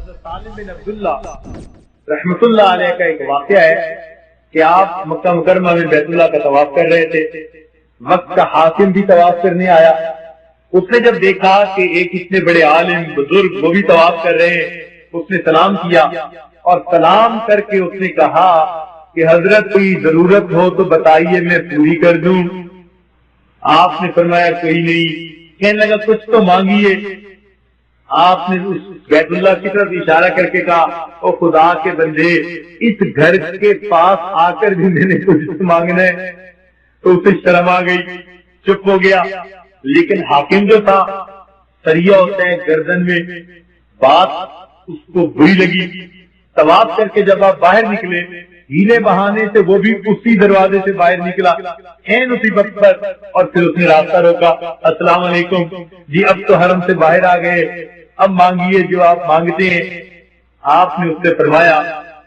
حضرت سالم بن عبداللہ رحمت اللہ علیہ کا ایک واقعہ ہے کہ آپ مکہ مکرمہ میں بیت اللہ کا طواف کر رہے تھے. وقت کا حاکم بھی طواف کرنے آیا. اس نے جب دیکھا کہ ایک اتنے بڑے عالم بزرگ وہ بھی طواف کر رہے ہیں, اس نے سلام کیا اور سلام کر کے اس نے کہا کہ حضرت کوئی ضرورت ہو تو بتائیے میں پوری کر دوں. آپ نے فرمایا کوئی نہیں. کہنے لگا کچھ تو مانگیے. آپ نے اس بیت اللہ کی طرف اشارہ کر کے کہا او خدا کے بندے, اس گھر کے پاس آ کر بھی میں نے کچھ مانگنا ہے. تو اسے شرم آ گئی, چپ ہو گیا. لیکن حاکم جو تھا, سریا ہوتا ہے گردن میں, بات اس کو بری لگی. طواف کر کے جب آپ باہر نکلے, ہیلے بہانے سے وہ بھی اسی دروازے سے باہر نکلا اسی وقت پر, اور پھر اس نے راستہ روکا. السلام علیکم جی, اب تو حرم سے باہر آ گئے, اب مانگیے جو آپ مانگتے ہیں. آپ نے اس سے فرمایا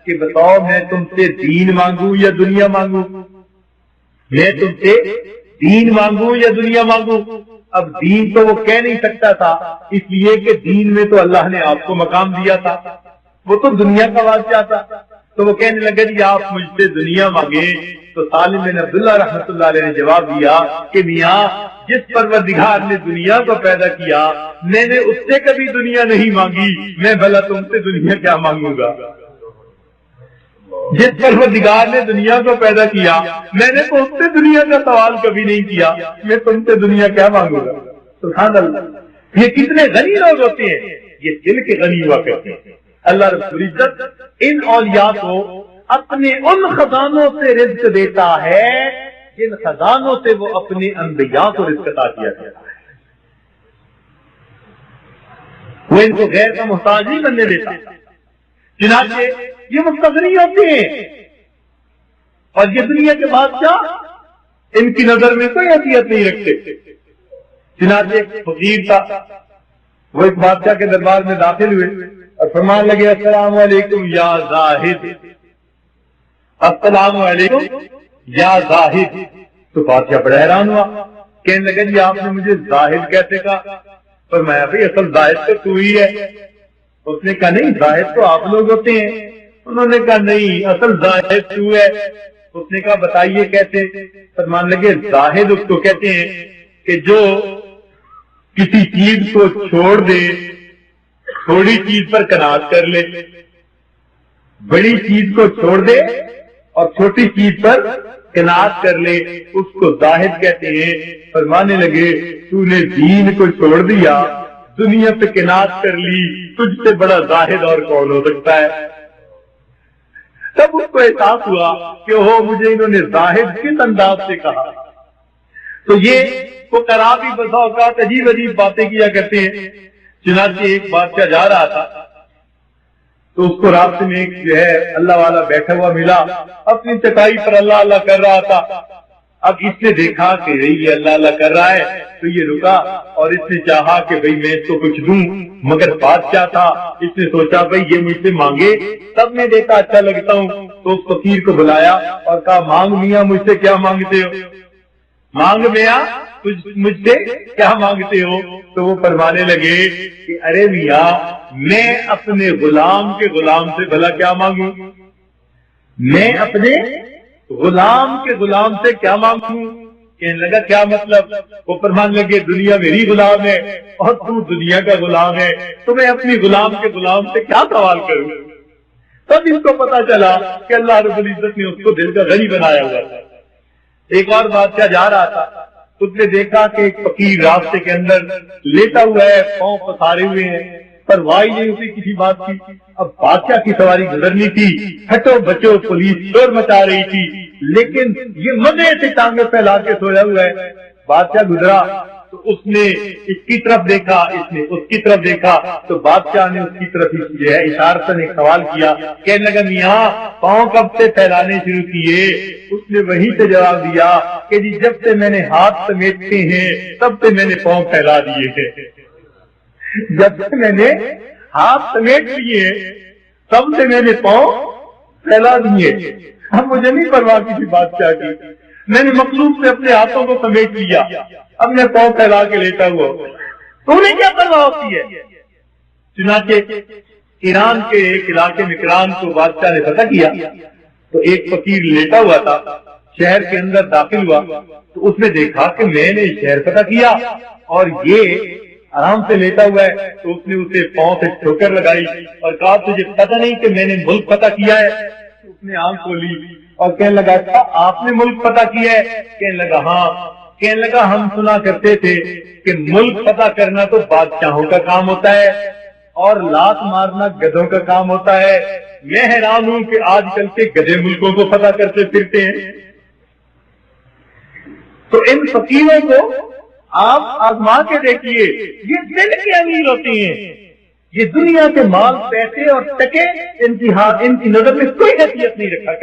کہ بتاؤ میں تم سے دین مانگوں یا دنیا مانگوں؟ میں تم سے دین مانگوں یا دنیا مانگوں؟ اب دین تو وہ کہہ نہیں سکتا تھا, اس لیے کہ دین میں تو اللہ نے آپ کو مقام دیا تھا, وہ تو دنیا کا واقعہ تھا. تو وہ کہنے لگا جی آپ مجھ سے دنیا مانگے. تو سالم بن عبداللہ رحمت اللہ علیہ نے جواب دیا کہ میاں جس پروردگار نے دنیا کو پیدا کیا میں نے اس سے کبھی دنیا نہیں مانگی, میں بھلا تم سے دنیا کیا مانگوں گا؟ جس پروردگار نے دنیا کو پیدا کیا میں نے تو اس سے دنیا کا سوال کبھی نہیں کیا, میں تم سے دنیا کیا مانگوں گا؟ سبحان اللہ. یہ کتنے غنی لوگ ہوتے ہیں, یہ دل کے غنی ہوا کرتے ہیں. اللہ رب العزت ان اولیاء کو اپنے ان خزانوں سے رزق دیتا ہے جن خزانوں سے وہ اپنے انبیاء کو رزق عطا کیا جاتا ہے. وہ ان کو غیر کا محتاج نہیں بننے دیتا. چنانچہ یہ مستغنی ہوتے ہیں, اور یہ دنیا کے بادشاہ ان کی نظر میں کوئی حیثیت نہیں رکھتے. چنانچہ ایک فقیر تھا, وہ ایک بادشاہ کے دربار میں داخل ہوئے اور فرمان لگے السلام علیکم یا زاہد, السلام علیکم یا زاہد. تو بادشاہ بڑا حیران ہوا, کہنے لگا جی آپ نے مجھے زاہد کیسے کہا؟ فرمایا بھائی اصل زاہد تو ہی ہے. اس نے کہا نہیں زاہد تو آپ لوگ ہوتے ہیں. انہوں نے کہا نہیں اصل زاہد تو ہے. اس نے کہا بتائیے کیسے؟ فرمان لگے زاہد اس کو کہتے ہیں کہ جو کسی چیز کو چھوڑ دے, تھوڑی چیز پر قناعت کر لے, بڑی چیز کو چھوڑ دے اور چھوٹی چیز پر قناعت کر لے, اس کو زاہد کہتے ہیں. فرمانے لگے تو نے دین کو چھوڑ دیا, دنیا پہ قناعت کر لی, تجھ سے بڑا زاہد اور کون ہو سکتا ہے؟ تب اس کو احساس ہوا کہ ہو مجھے انہوں نے زاہد کس انداز سے کہا. تو یہ وہ کرابی بسا اوقات عجیب عجیب باتیں کیا کرتے ہیں. چنانچہ ایک بادشاہ جا رہا تھا تو اس کو راستے میں ایک جو ہے اللہ والا بیٹھا ہوا ملا, اپنی چٹائی پر اللہ اللہ کر رہا تھا. اب اس نے دیکھا کہ یہ اللہ اللہ کر رہا ہے تو یہ رکا اور اس نے چاہا کہ بھئی میں اس کو کچھ دوں, مگر بادشاہ تھا, اس نے سوچا بھئی یہ مجھ سے مانگے تب میں دیکھا اچھا لگتا ہوں. تو اس فقیر کو بلایا اور کہا مانگ میاں مجھ سے کیا مانگتے ہو؟ مانگ میاں مجھ سے کیا مانگتے ہو؟ تو وہ فرمانے لگے کہ ارے میاں میں اپنے غلام کے غلام سے بھلا کیا مانگوں؟ میں اپنے غلام کے غلام سے کیا مانگوں؟ کہنے لگا کیا مطلب؟ وہ فرمانے لگے دنیا میری غلام ہے اور تو دنیا کا غلام ہے, تو میں اپنی غلام کے غلام سے کیا سوال کروں؟ تب اس کو پتا چلا کہ اللہ رب العزت نے اس کو دل کا غنی بنایا ہوا تھا. ایک اور بادشاہ جا رہا تھا, اس نے دیکھا کہ ایک فقیر راستے کے اندر لیٹا ہوا ہے, پاؤں پسارے ہوئے ہیں, پرواہ نہیں ہوتی کسی بات کی. اب بادشاہ کی سواری گزرنی تھی, ہٹو بچو پولیس شور مچا رہی تھی, لیکن یہ مزے سے ٹانگیں پھیلا کے سویا ہوا ہے. بادشاہ گزرا تو اس نے اس کی طرف دیکھا, اس نے اس کی طرف دیکھا, تو بادشاہ نے اس کی طرف جو ہے اشارتاً ایک سوال کیا. کہنے لگا میاں پاؤں کب سے پھیلانے شروع کیے؟ اس نے وہیں سے جواب دیا کہ جی جب سے میں نے ہاتھ سمیٹتے ہیں تب سے میں نے پاؤں پھیلا دیے ہیں. جب سے میں نے ہاتھ سمیٹ لیے تب سے میں نے پاؤں پھیلا دیے. اب مجھے نہیں پرواہ کسی بادشاہ کی, میں نے مخلوق سے اپنے ہاتھوں کو سمیٹ لیا, اب میں پاؤں پھیلا کے لیتا ہوا. تو انہیں کیا پرواہ ہوتی ہے؟ چنانچہ ایران کے ایک علاقے میں کران کو بادشاہ نے فتح کیا تو ایک فقیر لیٹا ہوا تھا، شہر کے اندر داخل ہوا تو اس نے دیکھا کہ میں نے شہر فتح کیا اور یہ آرام سے لیٹا ہوا ہے، تو اس نے اسے پاؤں سے ٹھوکر لگائی اور کہا تجھے پتہ نہیں کہ میں نے ملک فتح کیا ہے؟ اس نے آنکھ کھولی اور کہنے لگا اچھا آپ نے ملک فتح کیا ہے؟ کہنے لگا ہاں۔ کہنے لگا ہم سنا کرتے تھے کہ ملک فتح کرنا تو بادشاہوں کا کام ہوتا ہے اور لات مارنا گدھوں کا کام ہوتا ہے، میں حیران ہوں کہ آج کل کے گدھے ملکوں کو فتح کرتے پھرتے ہیں۔ تو ان فقیروں کو آپ آزما کے دیکھیے، یہ دل کے امیر ہوتے ہیں، یہ دنیا کے مال پیسے اور ٹکے ان کی نظر میں کوئی حیثیت نہیں رکھا کرتے۔